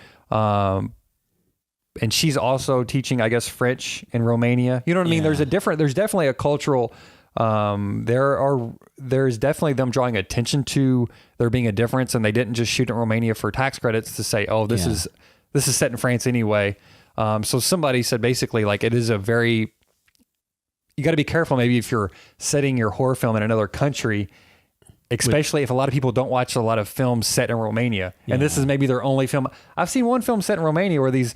and she's also teaching, I guess, French in Romania. You know what I mean? There's definitely a cultural, there's definitely them drawing attention to there being a difference, and they didn't just shoot in Romania for tax credits to say, oh, this is set in France anyway. So somebody said basically like it is you got to be careful maybe if you're setting your horror film in another country, especially if a lot of people don't watch a lot of films set in Romania. And this is maybe their only film. I've seen one film set in Romania where these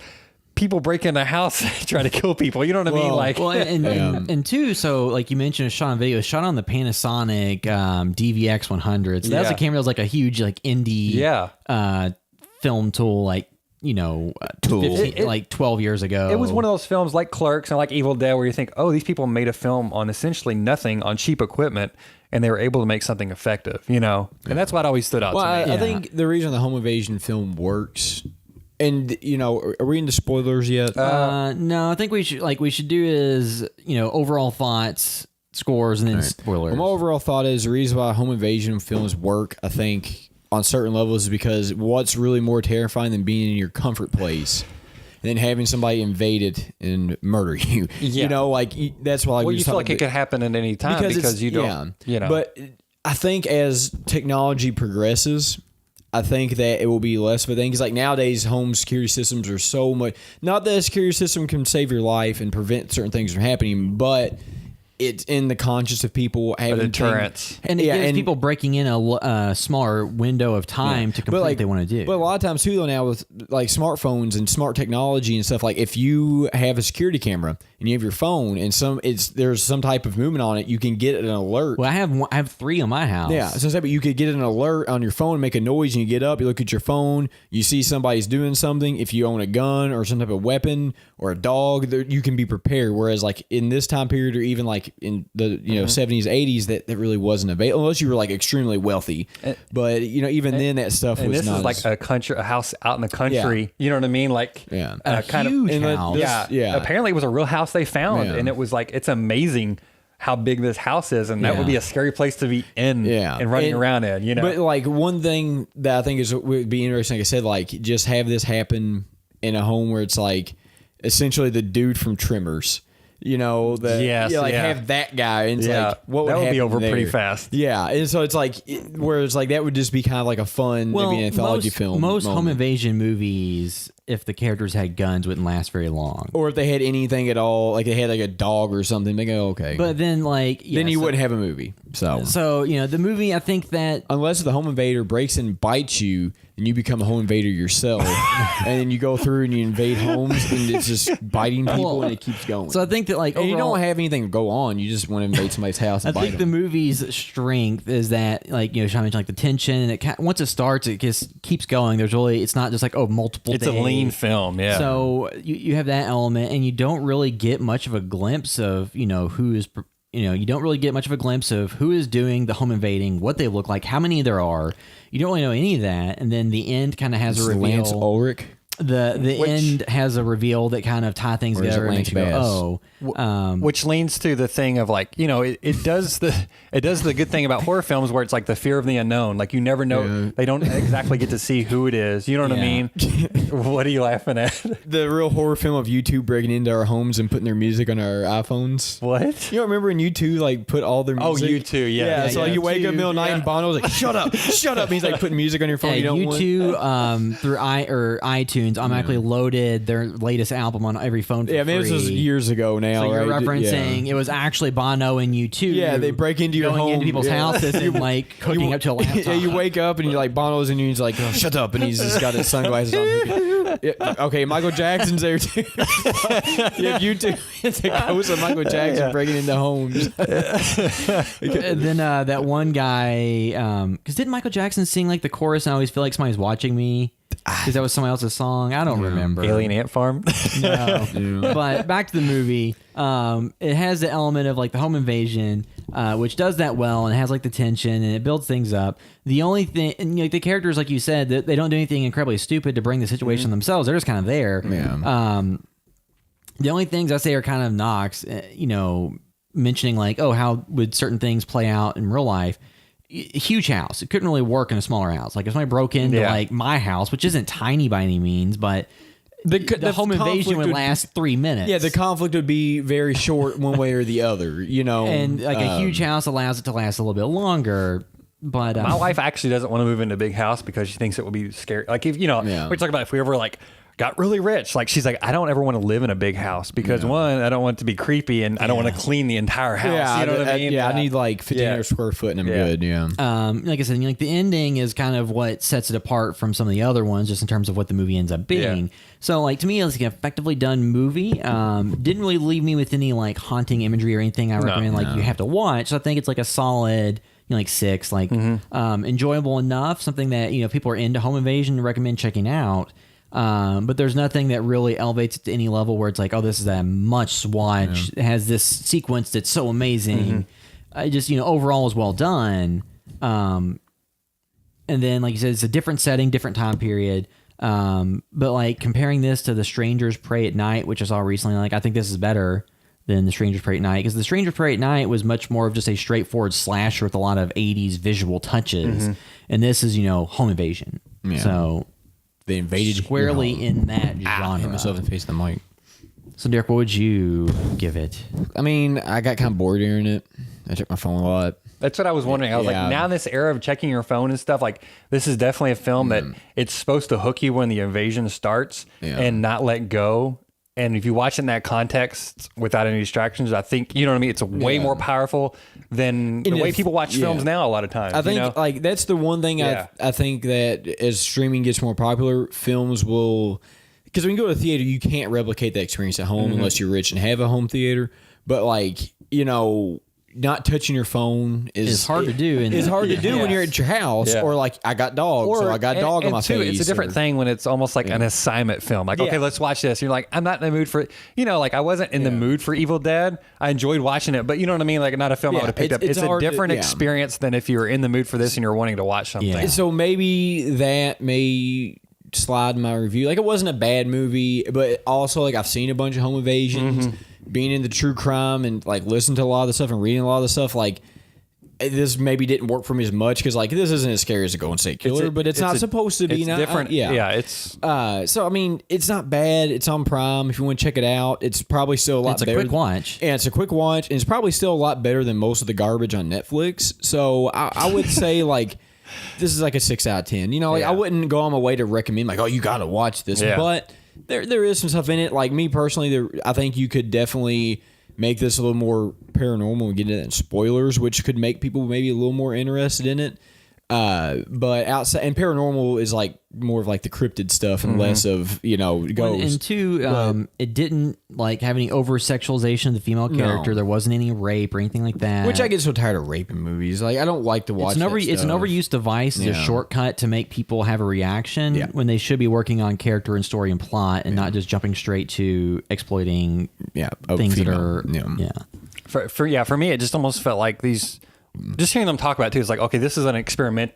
people break into a house trying to kill people. You know what I mean? Like, and two, so like you mentioned, a shot on video, shot on the Panasonic DVX 100. So that was a camera that was like a huge like indie film tool, like 12 years ago. It was one of those films like Clerks and like Evil Dead where you think, oh, these people made a film on essentially nothing, on cheap equipment, and they were able to make something effective, and that's what always stood out to me. I think the reason the home invasion film works. And are we into spoilers yet? No, I think we should do is overall thoughts, scores, and then spoilers. Well, my overall thought is the reason why home invasion films work, I think, on certain levels is because what's really more terrifying than being in your comfort place and then having somebody invade it and murder you. That's why. Well, you feel like it could happen at any time because you don't. But I think as technology progresses, I think that it will be less of a thing. Because like nowadays, home security systems are so much. Not that a security system can save your life and prevent certain things from happening, but it's in the conscious of people having deterrence. And it gives people breaking in a smaller window of time to complete what they want to do. But a lot of times too, though, now with like smartphones and smart technology and stuff, like if you have a security camera and you have your phone and there's some type of movement on it, you can get an alert. Well, I have 3 on my house. Yeah, so but you could get an alert on your phone, make a noise, and you get up, you look at your phone, you see somebody's doing something. If you own a gun or some type of weapon or a dog, you can be prepared. Whereas like in this time period, or even like in the 70s, 80s, that really wasn't available unless you were like extremely wealthy. But even then, that stuff was this not is like a house out in the country. Yeah. You know what I mean? Like A kind huge of house. Apparently, it was a real house they found, Yeah. and it was like it's amazing how big this house is, and that would be a scary place to be in and running around in. But like one thing that I think would be interesting, like I said, like just have this happen in a home where it's like essentially the dude from Tremors. Have that guy, and it's like what would that would happen be over there? pretty fast. Yeah, and so it's like whereas like that would just be kind of like a fun maybe an anthology film. Most home moment. invasion movies, if the characters had guns, wouldn't last very long. Or if they had anything at all, like they had like a dog or something, they go okay. But then then you wouldn't have a movie. So the movie, I think that unless the home invader breaks in and bites you, and you become a home invader yourself, and then you go through and you invade homes, and it's just biting people, and it keeps going. So I think that and you don't have anything to go on. You just want to invade somebody's house and I bite think them. the movie's strength is that Sean mentioned like the tension, and once it starts, it just keeps going. It's not just like multiple. It's days. a lean film, yeah. So you have that element, and you don't really get much of a glimpse of who is. You don't really get much of a glimpse of who is doing the home invading, what they look like, how many there are. You don't really know any of that, and then the end kind of has a reveal. Lance Ulrich. The end has a reveal that kind of tie things Or is it together and Lance makes you go, which leans to the thing of like it does the good thing about horror films where it's like the fear of the unknown. Like you never know, they don't exactly get to see who it is. You know what I mean? What are you laughing at? The real horror film of YouTube breaking into our homes and putting their music on our iPhones. What? You don't remember when U2 like put all their music? U2, yeah. So like you wake up in the middle of the night and Bono's like, shut up. And he's like putting music on your phone. Hey, you don't U2 through iTunes automatically loaded their latest album on every phone for free. This was years ago now. So you're right? referencing it was actually Bono and U2. Yeah, they break into your going home, into people's houses and like hooking up to a laptop. Yeah, you wake up and you're like Bono's in you. He's like, oh, shut up, and he's just got his sunglasses on. Yeah, okay, Michael Jackson's there too. Yeah, U2. It's a ghost of Michael Jackson breaking into homes. And then that one guy, because didn't Michael Jackson sing like the chorus? And I always feel like somebody's watching me. Because that was somebody else's song. I don't remember. Alien Ant Farm. No. But back to the movie. It has the element of like the home invasion, which does that well, and it has like the tension and it builds things up. The only thing, and, the characters, like you said, they don't do anything incredibly stupid to bring the situation themselves. They're just kind of there. Yeah. The only things I say are kind of knocks, mentioning like, oh, how would certain things play out in real life? Huge house. It couldn't really work in a smaller house. Like if somebody broke into like my house, which isn't tiny by any means, but the home invasion would last 3 minutes. Yeah, the conflict would be very short one way or the other, And like a huge house allows it to last a little bit longer. But my wife actually doesn't want to move into a big house because she thinks it will be scary. Like if we talk about if we ever like got really rich, like she's like, I don't ever want to live in a big house because one, I don't want it to be creepy, and I don't want to clean the entire house. Yeah, you know what I mean? I need like 1,500 square foot and I'm good. Yeah. Like I said, like the ending is kind of what sets it apart from some of the other ones, just in terms of what the movie ends up being. Yeah. So like to me, it's like an effectively done movie. Didn't really leave me with any like haunting imagery or anything I recommend you have to watch. So I think it's like a solid, like 6, like enjoyable enough, something that people are into home invasion, recommend checking out. But there's nothing that really elevates it to any level where it's like, oh, this is a much watch. It has this sequence that's so amazing. It just overall is well done. And then like you said, it's a different setting, different time period. But like comparing this to The Strangers Pray at Night, which I saw recently, like I think this is better than The Strangers Pray at Night, because The Strangers Pray at Night was much more of just a straightforward slasher with a lot of 80s visual touches, and this is home invasion. So they invaded squarely in that genre. Hit myself in the face of the mic. So Derek, what would you give it? I mean, I got kind of bored hearing it. I check my phone a lot. That's what I was wondering. I was like, now in this era of checking your phone and stuff, like this is definitely a film that it's supposed to hook you when the invasion starts and not let go And if you watch in that context without any distractions, I think, you know what I mean? It's way more powerful than the way people watch films now a lot of times. I think you know? like that's the one thing I think that as streaming gets more popular, films will, because when you go to the theater, you can't replicate that experience at home unless you're rich and have a home theater. But like, you know, not touching your phone It's hard to do. It's hard to do when you're at your house, or like I got dogs, or I got dog on my face. It's a different thing when it's almost like an assignment film. Like, okay, let's watch this. You're like, I'm not in the mood for it. You know, like I wasn't in the mood for Evil Dead. I enjoyed watching it, but you know what I mean? Like not a film I would have picked up. It's a different experience than if you were in the mood for this and you're wanting to watch something. Yeah. So maybe that may slide in my review. Like it wasn't a bad movie, but also like I've seen a bunch of home invasions. Being into true crime and like listening to a lot of the stuff and reading a lot of the stuff, like this maybe didn't work for me as much because like this isn't as scary as a Golden State Killer, but it's not supposed to be. It's different. It's so I mean, it's not bad. It's on Prime. If you want to check it out, it's probably still a lot better. It's a quick watch. Yeah, it's a quick watch, and it's probably still a lot better than most of the garbage on Netflix. So I would say like this is like a 6 out of 10. You know, like I wouldn't go on my way to recommend like, oh, you got to watch this, but there is some stuff in it. Like me personally, I think you could definitely make this a little more paranormal and get into that in spoilers, which could make people maybe a little more interested in it. But outside and paranormal is like more of like the cryptid stuff and less of, you know, ghosts. And two, it didn't like have any over sexualization of the female character. There wasn't any rape or anything like that. Which I get so tired of raping movies. Like I don't like to watch. It's an overused device. It's a shortcut to make people have a reaction when they should be working on character and story and plot and not just jumping straight to exploiting things that are For me, it just almost felt like these. Just hearing them talk about it too, it's like, okay, this is an experiment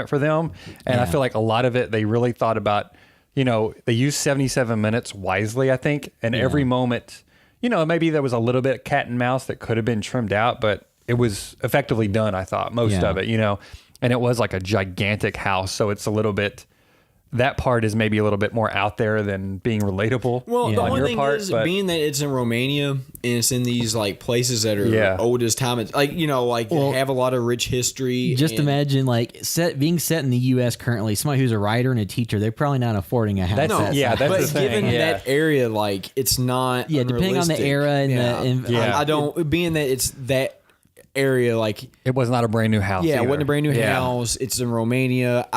for them, and I feel like a lot of it they really thought about. You know, they used 77 minutes wisely, I think, and every moment, you know, maybe there was a little bit cat and mouse that could have been trimmed out, but it was effectively done. I thought most of it, you know, and it was like a gigantic house, so it's a little bit. That part is maybe a little bit more out there than being relatable. Well, the on one your thing part, is but being that it's in Romania and it's in these like places that are old as time. It's like, you know, like have a lot of rich history. Just imagine like being set in the U.S. currently. Somebody who's a writer and a teacher, they're probably not affording a house. That's but the thing. Given that area, like it's not. Depending on the era and I don't. Being that it's that area, like it was not a brand new house. Yeah, either. it wasn't a brand new house. It's in Romania.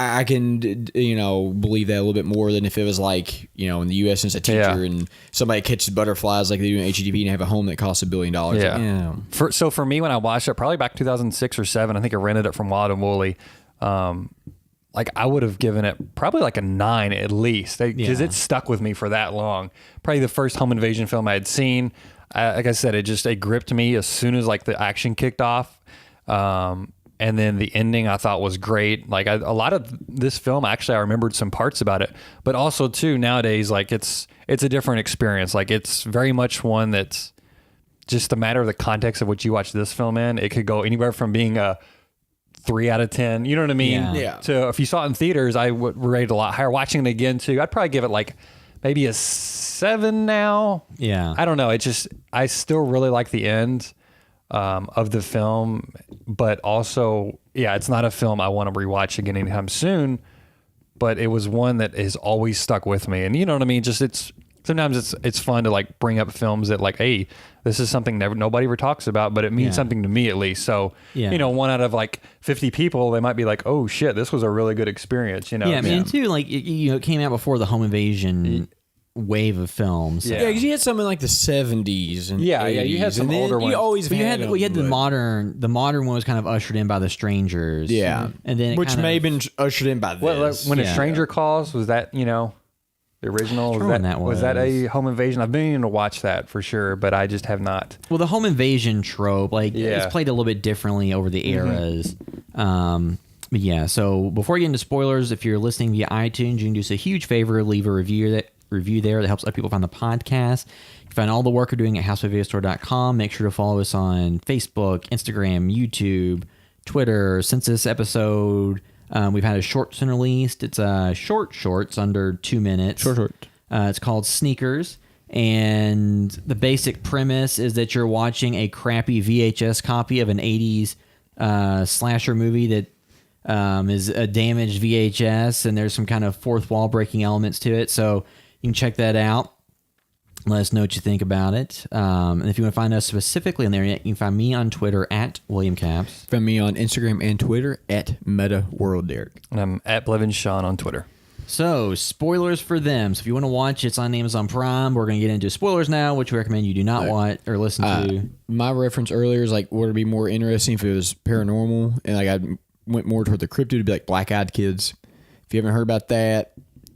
I can, you know, believe that a little bit more than if it was like, you know, in the U.S. as a teacher and somebody catches butterflies like they do in HGTV and have a home that costs $1 billion. Yeah. So for me, when I watched it, probably back 2006 or 7, I think I rented it from Wild and Woolly. Like I would have given it probably like a 9 at least because it stuck with me for that long. Probably the first home invasion film I had seen. Like I said, it gripped me as soon as like the action kicked off. And then the ending I thought was great. Like a lot of this film, actually, I remembered some parts about it. But also too, nowadays, like it's a different experience. Like it's very much one that's just a matter of the context of what you watch this film in. It could go anywhere from being a 3 out of 10. You know what I mean? Yeah. To if you saw it in theaters, I would rate it a lot higher. Watching it again too, I'd probably give it like maybe a 7 now. Yeah. I don't know. I still really like the end. Of the film, but also, it's not a film I want to rewatch again anytime soon, but it was one that has always stuck with me. And you know what I mean? Just sometimes it's fun to like bring up films that like, hey, this is something nobody ever talks about, but it means something to me at least. So, you know, 1 out of like 50 people, they might be like, oh shit, this was a really good experience, you know? Yeah, I mean, too, like, it came out before the home invasion wave of films. Yeah, because you had some in like the 70s and 80s, you had some older ones. You always had the modern. The modern one was kind of ushered in by The Strangers. Yeah, and then which may have been ushered in by this. When A Stranger Calls, was that, you know, the original? Was that a home invasion? I've been meaning to watch that for sure, but I just have not. Well, the home invasion trope, like it's played a little bit differently over the eras. But yeah, so before you get into spoilers, if you're listening via iTunes, you can do us a huge favor, leave a review there that helps other people find the podcast. You can find all the work we're doing at houseofvideostore.com. Make sure to follow us on Facebook, Instagram, YouTube, Twitter. Since this episode, we've had a shorts released. It's shorts under 2 minutes. Short. It's called Sneakers. And the basic premise is that you're watching a crappy VHS copy of an 80s slasher movie that is a damaged VHS, and there's some kind of fourth wall breaking elements to it. So You can check that out. Let us know what you think about it. And if you want to find us specifically on the internet, you can find me on Twitter at William Caps. Find me on Instagram and Twitter at MetaWorldDerek. And I'm at Blevin Sean on Twitter. So, spoilers for them. So, if you want to watch, it's on Amazon Prime. We're going to get into spoilers now, which we recommend you do not watch or listen to. My reference earlier is like, would it be more interesting if it was paranormal? And like, I went more toward the cryptid to be like Black-Eyed Kids. If you haven't heard about that,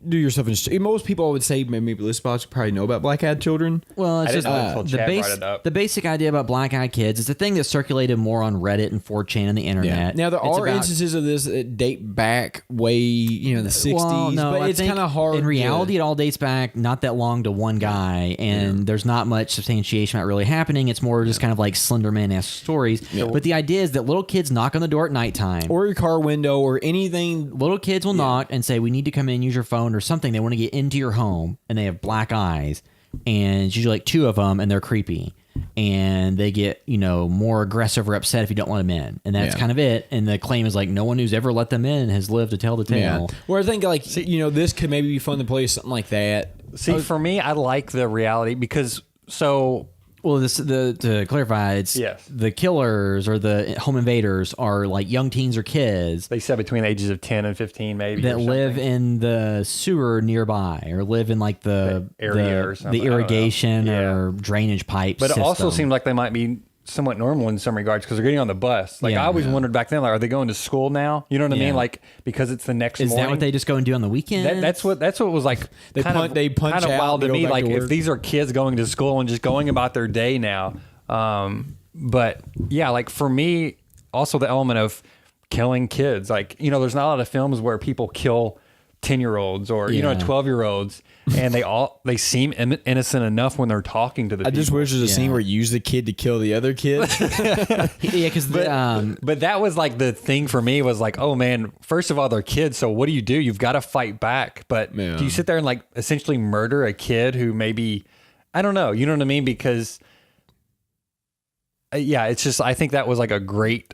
do yourself most people would say maybe this box probably know about Black-Eyed Children. Well, it's I just didn't know until Chad brought it up. the basic idea about Black-Eyed Kids. It's a thing that circulated more on Reddit and 4chan and the internet. Now there It's are about- instances of this that date back way, the 60s, Well, no, but I it's think kind of hard. In reality, it all dates back not that long to one guy, and there's not much substantiation about really happening. It's more just kind of like Slenderman-esque stories. But the idea is that little kids knock on the door at nighttime. or your car window or anything. Little kids will knock and say, "We need to come in, use your phone or something." They want to get into your home, and they have black eyes, and it's usually like two of them, and they're creepy, and they get more aggressive or upset if you don't let them in, and that's kind of it. And the claim is like, no one who's ever let them in has lived to tell the tale. Where I think like this could maybe be fun to play something like that. See, for me, I like the reality because Well, to clarify, it's Yes. the killers or the home invaders are like young teens or kids they said between the ages of 10 and 15 maybe. that or live something. in the sewer nearby or live in like the area or something. the I don't know. irrigation Yeah. or drainage pipe But it also system. seemed like they might be somewhat normal in some regards because they're getting on the bus. Like Yeah. I always wondered back then, like, are they going to school now? You know what I Yeah. mean? Like because it's the next Is morning. that what they just go and do on the weekend? That's what was like. They kind punch- of, they punch kind of out wild to and go me. back Like to if work. these are kids going to school and just going about their day now. But yeah, like for me, also the element of killing kids. Like there's not a lot of films where people kill 10-year-olds or 12-year-olds, and they seem innocent enough when they're talking to the. I just people. wish there's a scene where you use the kid to kill the other kid. yeah, because But that was like the thing for me was like, oh man, first of all, they're kids. So what do? You've got to fight back. But Yeah. do you sit there and like essentially murder a kid who maybe, I don't know, you know what I mean? Because it's just, I think that was like a great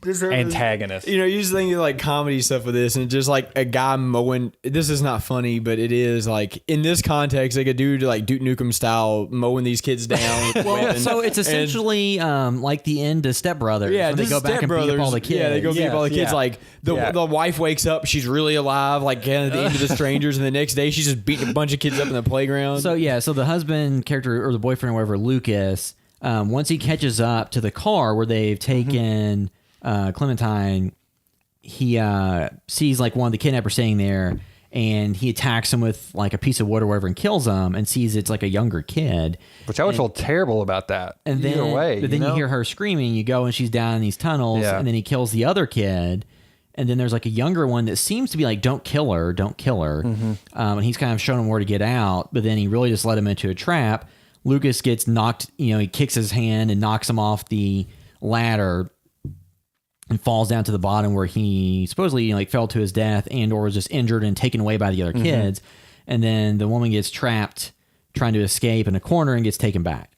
antagonist. You just think of like comedy stuff with this, and just like a guy mowing. This is not funny, but it is like in this context, like a dude like Duke Nukem style mowing these kids down. With well, weapons. so it's And- essentially like the end of Step Brothers. Yeah, where they this go is back Step and beat up all the Brothers. kids. Yeah, they go beat up all the kids. Yeah. Like the wife wakes up, she's really alive, like at the end of the strangers, and the next day she's just beating a bunch of kids up in the playground. So the husband character or the boyfriend or whatever, Lucas, once he catches up to the car where they've taken Clementine, he sees like one of the kidnappers staying there, and he attacks him with like a piece of wood or whatever and kills him, and sees it's like a younger kid. Which I would feel terrible about that. And then, either way, but then you hear her screaming. You go and she's down in these tunnels, Yeah. and then he kills the other kid. And then there's like a younger one that seems to be like, "Don't kill her, don't kill her." And he's kind of showing him where to get out, but then he really just let him into a trap. Lucas gets knocked. He kicks his hand and knocks him off the ladder and falls down to the bottom where he supposedly fell to his death and or was just injured and taken away by the other kids. And then the woman gets trapped trying to escape in a corner and gets taken back.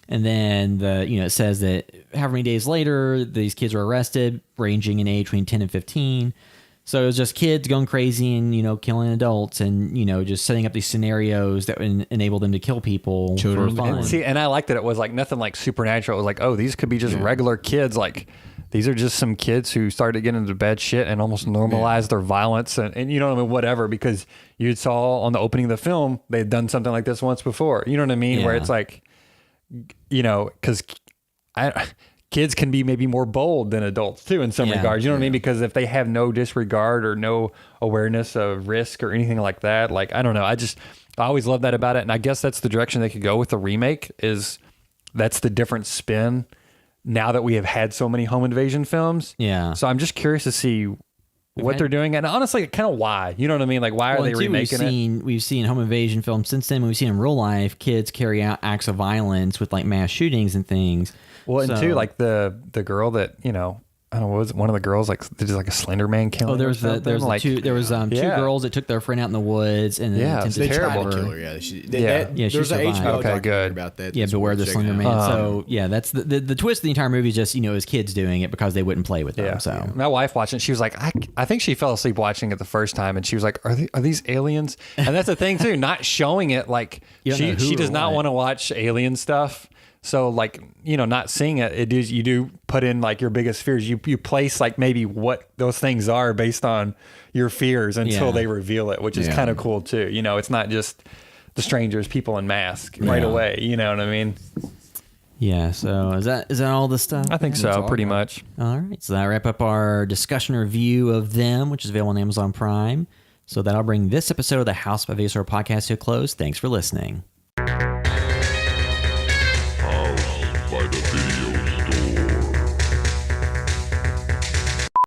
And then it says that however many days later, these kids were arrested, ranging in age between 10 and 15. So it was just kids going crazy and, killing adults and, just setting up these scenarios that would enable them to kill people Children. for fun. See, and I liked that it was like nothing like supernatural. It was like, oh, these could be just regular kids. Like these are just some kids who started getting into bad shit and almost normalized their violence and you know what I mean, whatever, because you saw on the opening of the film, they'd done something like this once before. You know what I mean? Where Yeah. it's like, because kids can be maybe more bold than adults too in some Yeah. regards. You know what I mean? Because if they have no disregard or no awareness of risk or anything like that, like, I don't know. I always love that about it. And I guess that's the direction they could go with the remake is that's the different spin now that we have had so many home invasion films. Yeah. So I'm just curious to see what they're doing and honestly kind of why. You know what I mean? Like why are they and two, remaking it? We've seen home invasion films since then. We've seen in real life kids carry out acts of violence with like mass shootings and things. Well, and So- two, like the girl that, I don't know, was one of the girls like did like a Slender Man killing? Oh, there was two Yeah. girls that took their friend out in the woods and then Yeah, attempted They to tried terrible. to kill kill her. her. Yeah, Yeah, she there's an survived. HBO Okay, documentary good. about that. Yeah, that's Beware worth the checking Slender Man. out. So yeah, that's the twist of the entire movie is just, it was kids doing it because they wouldn't play with them. Yeah. So My wife watching it, she was like, I think she fell asleep watching it the first time, and she was like, are these aliens? And that's the thing too, not showing it like You don't know who she does or not what. want to watch alien stuff. So like, not seeing it, you do put in like your biggest fears. You place like maybe what those things are based on your fears until Yeah. they reveal it, which is kind of cool too. It's not just the strangers, people in masks right Yeah. away. You know what I mean? yeah. So is that all the stuff? I think so, pretty much. All right. So that wrap up our discussion review of Them, which is available on Amazon Prime. So that'll bring this episode of the House by VSR podcast to a close. Thanks for listening.